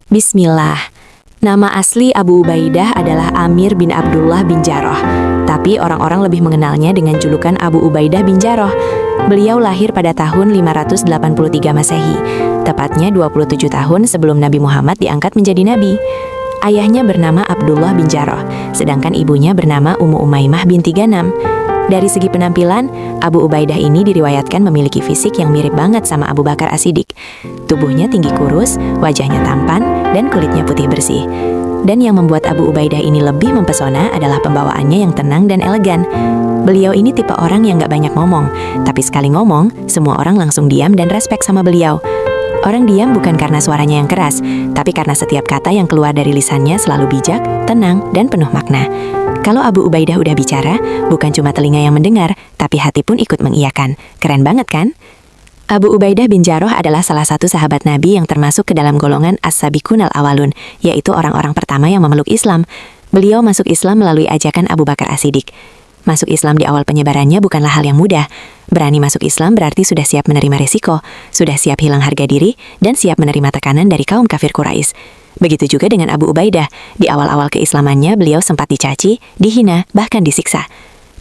Bismillah. Nama asli Abu Ubaidah adalah Amir bin Abdullah bin Jarrah, tapi orang-orang lebih mengenalnya dengan julukan Abu Ubaidah bin Jarrah. Beliau lahir pada tahun 583 Masehi, tepatnya 27 tahun sebelum Nabi Muhammad diangkat menjadi nabi. Ayahnya bernama Abdullah bin Jarrah, sedangkan ibunya bernama Ummu Umaymah binti Ganam. Dari segi penampilan, Abu Ubaidah ini diriwayatkan memiliki fisik yang mirip banget sama Abu Bakar As-Siddiq. Tubuhnya tinggi kurus, wajahnya tampan, dan kulitnya putih bersih. Dan yang membuat Abu Ubaidah ini lebih mempesona adalah pembawaannya yang tenang dan elegan. Beliau ini tipe orang yang gak banyak ngomong, tapi sekali ngomong, semua orang langsung diam dan respek sama beliau. Orang diam bukan karena suaranya yang keras, tapi karena setiap kata yang keluar dari lisannya selalu bijak, tenang, dan penuh makna. Kalau Abu Ubaidah udah bicara, bukan cuma telinga yang mendengar, tapi hati pun ikut mengiyakan. Keren banget kan? Abu Ubaidah bin Jarrah adalah salah satu sahabat Nabi yang termasuk ke dalam golongan As-Sabiqun al-Awwalun, yaitu orang-orang pertama yang memeluk Islam. Beliau masuk Islam melalui ajakan Abu Bakar As-Siddiq. Masuk Islam di awal penyebarannya bukanlah hal yang mudah. Berani masuk Islam berarti sudah siap menerima resiko, sudah siap hilang harga diri, dan siap menerima tekanan dari kaum kafir Quraisy. Begitu juga dengan Abu Ubaidah. Di awal-awal keislamannya beliau sempat dicaci, dihina, bahkan disiksa.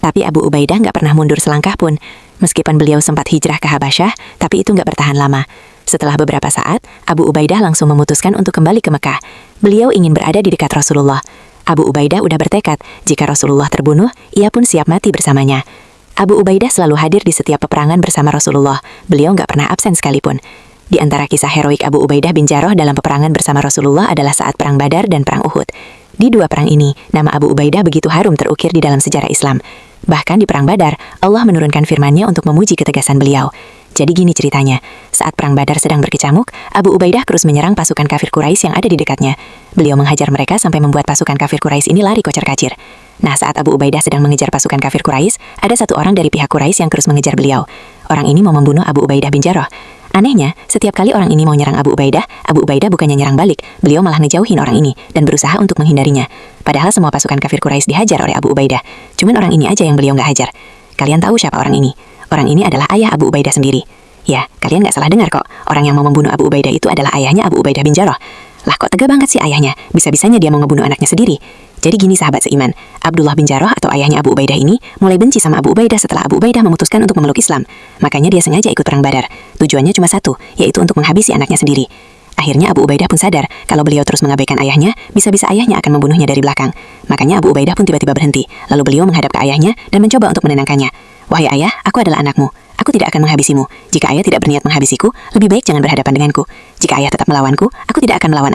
Tapi Abu Ubaidah nggak pernah mundur selangkah pun. Meskipun beliau sempat hijrah ke Habasyah, tapi itu nggak bertahan lama. Setelah beberapa saat, Abu Ubaidah langsung memutuskan untuk kembali ke Mekah. Beliau ingin berada di dekat Rasulullah. Abu Ubaidah udah bertekad, jika Rasulullah terbunuh, ia pun siap mati bersamanya. Abu Ubaidah selalu hadir di setiap peperangan bersama Rasulullah. Beliau nggak pernah absen sekalipun. Di antara kisah heroik Abu Ubaidah bin Jarrah dalam peperangan bersama Rasulullah adalah saat Perang Badar dan Perang Uhud. Di dua perang ini, nama Abu Ubaidah begitu harum terukir di dalam sejarah Islam. Bahkan di Perang Badar, Allah menurunkan firman-Nya untuk memuji ketegasan beliau. Jadi gini ceritanya, saat Perang Badar sedang berkecamuk, Abu Ubaidah terus menyerang pasukan kafir Quraisy yang ada di dekatnya. Beliau menghajar mereka sampai membuat pasukan kafir Quraisy ini lari kocar-kacir. Nah, saat Abu Ubaidah sedang mengejar pasukan kafir Quraisy, ada satu orang dari pihak Quraisy yang terus mengejar beliau. Orang ini mau membunuh Abu Ubaidah bin Jarrah. Anehnya, setiap kali orang ini mau nyerang Abu Ubaidah bukannya nyerang balik, beliau malah ngejauhin orang ini dan berusaha untuk menghindarinya. Padahal semua pasukan kafir Quraisy dihajar oleh Abu Ubaidah. Cuman orang ini aja yang beliau nggak hajar. Kalian tahu siapa orang ini? Orang ini adalah ayah Abu Ubaidah sendiri. Ya, kalian nggak salah dengar kok. Orang yang mau membunuh Abu Ubaidah itu adalah ayahnya Abu Ubaidah bin Jarrah. Lah kok tega banget sih ayahnya? Bisa-bisanya dia mau ngebunuh anaknya sendiri. Jadi gini sahabat seiman, Abdullah bin Jarrah atau ayahnya Abu Ubaidah ini mulai benci sama Abu Ubaidah setelah Abu Ubaidah memutuskan untuk memeluk Islam. Makanya dia sengaja ikut perang Badar. Tujuannya cuma satu, yaitu untuk menghabisi anaknya sendiri. Akhirnya Abu Ubaidah pun sadar kalau beliau terus mengabaikan ayahnya, bisa-bisa ayahnya akan membunuhnya dari belakang. Makanya Abu Ubaidah pun tiba-tiba berhenti. Lalu beliau menghadap ke ayahnya dan mencoba untuk menenangkannya. Wahai ayah, aku adalah anakmu. Aku tidak akan menghabisimu. Jika ayah tidak berniat menghabisiku, lebih baik jangan berhadapan denganku. Jika ayah tetap melawanku, aku tidak akan melawan